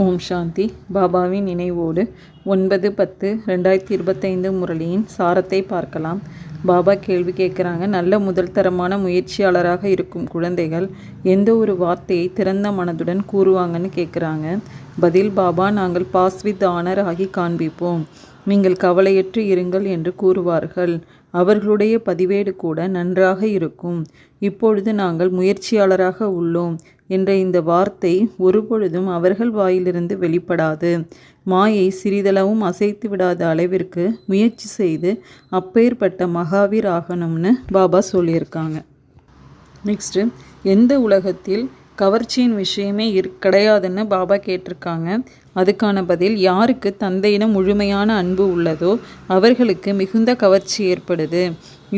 ஓம் சாந்தி. பாபாவின் நினைவோடு 9/10/2025 முரளியின் சாரத்தை பார்க்கலாம். பாபா கேள்வி கேட்குறாங்க. நல்ல முதல் தரமான முயற்சியாளராக இருக்கும் குழந்தைகள் எந்த ஒரு வார்த்தையை திறந்த மனதுடன் கூறுவாங்கன்னு கேட்குறாங்க. பதில்: பாபா, நாங்கள் பாஸ் வித் ஆனர் ஆகி காண்பிப்போம். நீங்கள் கவலையற்று இருங்கள் என்று கூறுவார்கள். அவர்களுடைய பதிவேடு கூட நன்றாக இருக்கும். இப்பொழுது நாங்கள் முயற்சியாளராக உள்ளோம் என்ற இந்த வார்த்தை ஒருபொழுதும் அவர்கள் வாயிலிருந்து வெளிப்படாது. மாயை சிறிதளவும் அசைத்து விடாத அளவிற்கு முயற்சி செய்து அப்பேற்பட்ட மகாவீர் ஆகணும்னு பாபா சொல்லியிருக்காங்க. நெக்ஸ்ட்டு, எந்த உலகத்தில் கவர்ச்சியின் விஷயமே கிடையாதுன்னு பாபா கேட்டிருக்காங்க. அதுக்கான பதில்: யாருக்கு தந்தையிடம் முழுமையான அன்பு உள்ளதோ அவர்களுக்கு மிகுந்த கவர்ச்சி ஏற்படுது.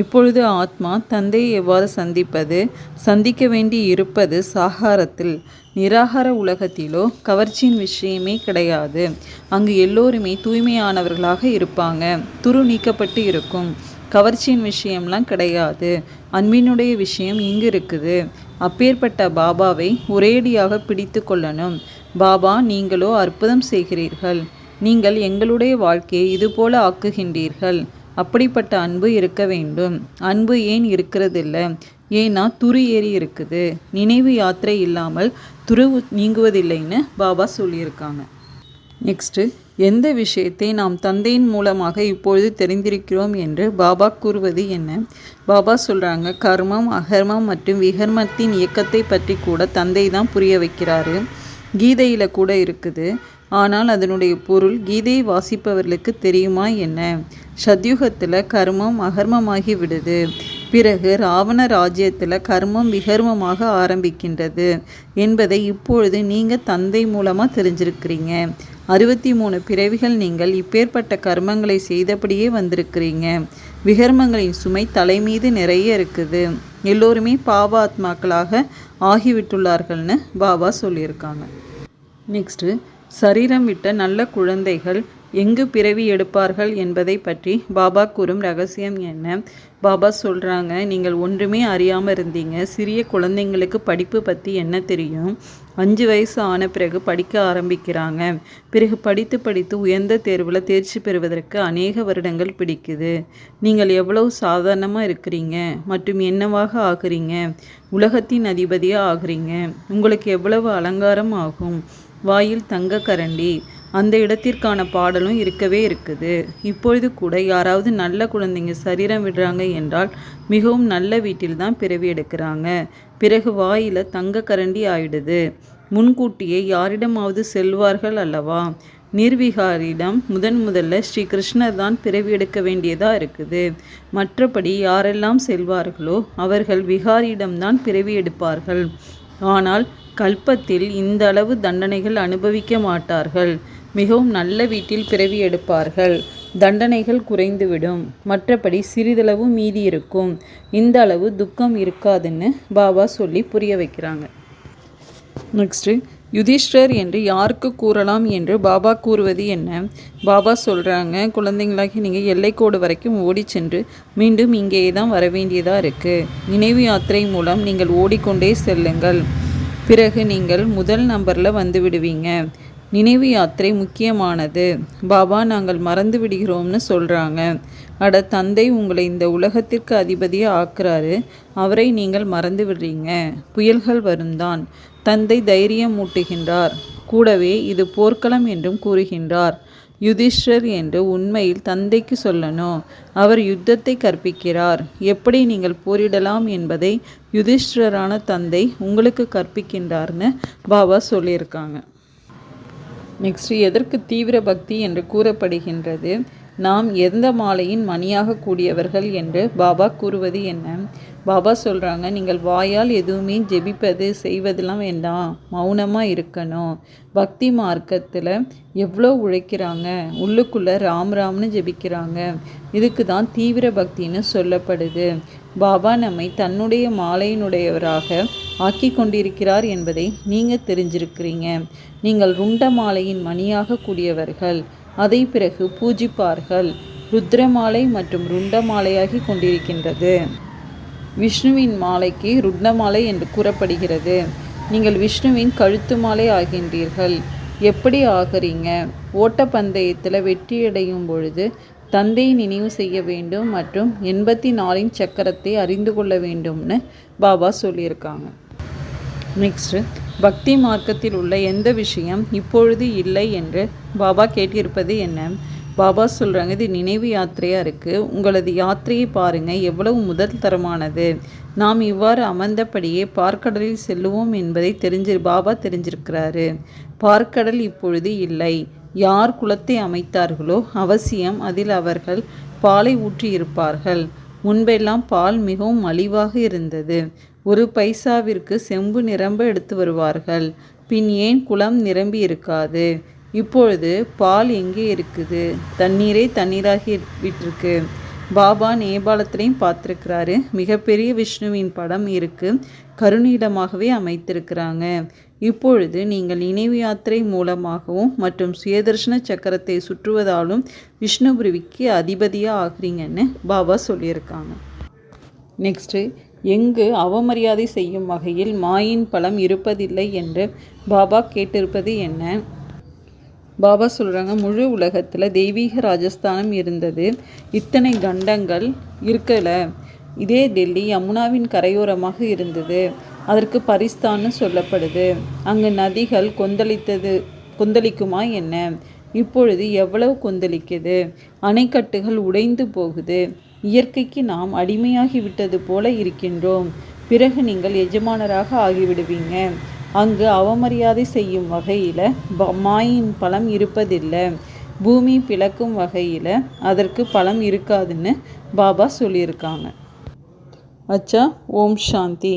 இப்பொழுது ஆத்மா தந்தையை எவ்வாறு சந்திப்பது? சந்திக்க வேண்டி இருப்பது சாகாரத்தில். நிராகார உலகத்திலோ கவர்ச்சியின் விஷயமே கிடையாது. அங்கு எல்லோருமே தூய்மையானவர்களாக இருப்பாங்க. துரு நீக்கப்பட்டு இருக்கும். கவர்ச்சியின் விஷயம்லாம் கிடையாது. அன்பினுடைய விஷயம் இங்கு இருக்குது. அப்பேற்பட்ட பாபாவை ஒரேடியாக பிடித்து கொள்ளணும். பாபா, நீங்களோ அற்புதம் செய்கிறீர்கள். நீங்கள் எங்களுடைய வாழ்க்கையை இதுபோல ஆக்குகின்றீர்கள். அப்படிப்பட்ட அன்பு இருக்க வேண்டும். அன்பு ஏன் இருக்கிறதில்ல? ஏன்னா துரு ஏறி இருக்குது. நினைவு யாத்திரை இல்லாமல் துரு நீங்குவதில்லைன்னு பாபா சொல்லியிருக்காங்க. நெக்ஸ்ட்டு, எந்த விஷயத்தை நாம் தந்தையின் மூலமாக இப்பொழுது தெரிந்திருக்கிறோம் என்று பாபா கூறுவது என்ன? பாபா சொல்கிறாங்க, கர்மம், அகர்மம் மற்றும் விகர்மத்தின் இயக்கத்தை பற்றி கூட தந்தை தான் புரிய வைக்கிறாரு. கீதையில் கூட இருக்குது. ஆனால் அதனுடைய பொருள் கீதையை வாசிப்பவர்களுக்கு தெரியுமா என்ன? சத்யுகத்தில் கர்மம் அகர்மமாகி விடுது. பிறகு ராவண ராஜ்யத்தில் கர்மம் விகர்மமாக ஆரம்பிக்கின்றது என்பதை இப்பொழுது நீங்கள் தந்தை மூலமாக தெரிஞ்சிருக்கிறீங்க. 63 பிறவிகள் நீங்கள் இப்பேற்பட்ட கர்மங்களை செய்தபடியே வந்திருக்கிறீங்க. விகர்மங்களின் சுமை தலைமீது நிறைய இருக்குது. எல்லோருமே பாவாத்மாக்களாக ஆகிவிட்டுள்ளார்கள்னு பாபா சொல்லியிருக்காங்க. நெக்ஸ்ட்டு, சரீரம் விட்ட நல்ல குழந்தைகள் எங்கு பிறவி எடுப்பார்கள் என்பதை பற்றி பாபா கூறும் ரகசியம் என்ன? பாபா சொல்கிறாங்க, நீங்கள் ஒன்றுமே அறியாமல் இருந்தீங்க. சிறிய குழந்தைங்களுக்கு படிப்பு பற்றி என்ன தெரியும்? 5 வயசு ஆன பிறகு படிக்க ஆரம்பிக்கிறாங்க. பிறகு படித்து உயர்ந்த தேர்வில் தேர்ச்சி பெறுவதற்கு அநேக வருடங்கள் பிடிக்குது. நீங்கள் எவ்வளவு சாதாரணமாக இருக்கிறீங்க மற்றும் என்னவாக ஆகுறீங்க? உலகத்தின் அதிபதியாக ஆகுறீங்க. உங்களுக்கு எவ்வளவு அலங்காரம் ஆகும்? வாயில் தங்க கரண்டி. அந்த இடத்திற்கான பாடலும் இருக்கவே இருக்குது. இப்பொழுது கூட யாராவது நல்ல குழந்தைங்க சரீரம் விடுறாங்க என்றால் மிகவும் நல்ல வீட்டில் தான் பிறவி எடுக்கிறாங்க. பிறகு வாயில் தங்க கரண்டி ஆயிடுது. முன்கூட்டியே யாரிடமாவது செல்வார்கள் அல்லவா? நிர்விகாரிடம் முதல்ல ஸ்ரீ கிருஷ்ணர் தான் பிறவி எடுக்க வேண்டியதாக இருக்குது. மற்றபடி யாரெல்லாம் செல்வார்களோ அவர்கள் விகாரியிடம்தான் பிறவி எடுப்பார்கள். ஆனால் கல்பத்தில் இந்த அளவு தண்டனைகள் அனுபவிக்க மாட்டார்கள். மிகவும் நல்ல வீட்டில் பிறவி எடுப்பார்கள். தண்டனைகள் குறைந்துவிடும். மற்றபடி சிறிதளவு மீதி இருக்கும். இந்த அளவு துக்கம் இருக்காதுன்னு பாபா சொல்லி புரிய வைக்கிறாங்க. நெக்ஸ்ட்டு, யுதிஷ்டர் என்று யாருக்கு கூறலாம் என்று பாபா கூறுவது என்ன? பாபா சொல்கிறாங்க, குழந்தைங்களாகி நீங்கள் எல்லைக்கோடு வரைக்கும் ஓடி சென்று மீண்டும் இங்கேயே தான் வர வேண்டியதாக இருக்குது. நினைவு யாத்திரை மூலம் நீங்கள் ஓடிக்கொண்டே செல்லுங்கள். பிறகு நீங்கள் முதல் நம்பரில் வந்து விடுவீங்க. நினைவு யாத்திரை முக்கியமானது. பாபா, நாங்கள் மறந்து விடுகிறோம்னு சொல்கிறாங்க. அட, தந்தை உங்களை இந்த உலகத்திற்கு அதிபதியாக ஆக்குறாரு. அவரை நீங்கள் மறந்து விடுறீங்க. புயல்கள் வரும்தான். தந்தை தைரியம் மூட்டுகின்றார். கூடவே இது போர்க்களம் என்றும் கூறுகின்றார். யுதிஷ்டர் என்று உண்மையில் தந்தைக்கு சொல்லணும். அவர் யுத்தத்தை கற்பிக்கிறார். எப்படி நீங்கள் போரிடலாம் என்பதை யுதிஷ்டரான தந்தை உங்களுக்கு கற்பிக்கின்றார்னு பாபா சொல்லியிருக்காங்க. நெக்ஸ்ட், எதற்கு தீவிர பக்தி என்று கூறப்படுகின்றது? நாம் எந்த மாலையின் மணியாக கூடியவர்கள் என்று பாபா கூறுவது என்ன? பாபா சொல்கிறாங்க, நீங்கள் வாயால் எதுவுமே ஜெபிப்பது செய்வதெல்லாம் வேண்டாம். மௌனமாக இருக்கணும். பக்தி மார்க்கத்தில் எவ்வளோ உழைக்கிறாங்க. உள்ளுக்குள்ளே ராம்னு ஜெபிக்கிறாங்க. இதுக்கு தான் தீவிர பக்தின்னு சொல்லப்படுது. பாபா நம்மை தன்னுடைய மாலையினுடையவராக ஆக்கி கொண்டிருக்கிறார் என்பதை நீங்கள் தெரிஞ்சிருக்கிறீங்க. நீங்கள் ருண்ட மாலையின் மணியாக கூடியவர்கள். அதை பிறகு பூஜிப்பார்கள். ருத்ரமாலை மற்றும் ருண்டமாலையாகி கொண்டிருக்கின்றது. விஷ்ணுவின் மாலைக்கு ருத்னமாலை என்று கூறப்படுகிறது. நீங்கள் விஷ்ணுவின் கழுத்து மாலை ஆகின்றீர்கள். எப்படி ஆகிறீங்க? ஓட்டப்பந்தயத்தில் வெற்றியடையும் பொழுது தந்தையை நினைவு செய்ய வேண்டும் மற்றும் 84இன் சக்கரத்தை அறிந்து கொள்ள வேண்டும்னு பாபா சொல்லியிருக்காங்க. நெக்ஸ்ட்டு, பக்தி மார்க்கத்தில் உள்ள எந்த விஷயம் இப்பொழுது இல்லை என்று பாபா கேட்டிருப்பது என்ன? பாபா சொல்கிறாங்க, இது நினைவு யாத்திரையாக இருக்குது. உங்களது யாத்திரையை பாருங்கள், எவ்வளவு முதல் தரமானது. நாம் இவ்வாறு அமர்ந்தபடியே பார்க்கடலில் செல்லுவோம் என்பதை பாபா தெரிஞ்சிருக்கிறாரு. பார்க்கடல் இப்பொழுது இல்லை. யார் குளத்தை அமைத்தார்களோ அவசியம் அதில் அவர்கள் பாலை ஊற்றியிருப்பார்கள். முன்பெல்லாம் பால் மிகவும் மலிவாக இருந்தது. 1 பைசாவிற்கு செம்பு நிரம்ப எடுத்து வருவார்கள். பின் ஏன் குளம் நிரம்பி இருக்காது? இப்பொழுது பால் எங்கே இருக்குது? தண்ணீரே தண்ணீராகி விட்டிருக்கு. பாபா நேபாளத்திலையும் பார்த்துருக்கிறாரு. மிகப்பெரிய விஷ்ணுவின் படம் இருக்குது. கருணீடமாகவே அமைத்திருக்கிறாங்க. இப்பொழுது நீங்கள் நினைவு யாத்திரை மூலமாகவும் மற்றும் சுயதர்ஷன சக்கரத்தை சுற்றுவதாலும் விஷ்ணுபுரிக்கு அதிபதியாக ஆகிறீங்கன்னு பாபா சொல்லியிருக்காங்க. நெக்ஸ்ட்டு, எங்கு அவமரியாதை செய்யும் வகையில் மாயின் பலம் இருப்பதில்லை என்று பாபா கேட்டிருப்பது என்ன? பாபா சொல்கிறாங்க, முழு உலகத்தில் தெய்வீக ராஜஸ்தானம் இருந்தது. இத்தனை கண்டங்கள் இருக்கலை. இதே டெல்லி யமுனாவின் கரையோரமாக இருந்தது. அதற்கு பரிஸ்தான்னு சொல்லப்படுது. அங்கு நதிகள் கொந்தளிக்குமா என்ன? இப்பொழுது எவ்வளவு கொந்தளிக்குது. அணைக்கட்டுகள் உடைந்து போகுது. இயற்கைக்கு நாம் அடிமையாகி விட்டது போல இருக்கின்றோம். பிறகு நீங்கள் எஜமானராக ஆகிவிடுவீங்க. அங்கு அவமரியாதை செய்யும் வகையில் மாயின் பலம் இருப்பதில்லை. பூமி பிளக்கும் வகையில் அதற்கு பலம் இருக்காதுன்னு பாபா சொல்லியிருக்காங்க. அச்சா, ஓம் சாந்தி.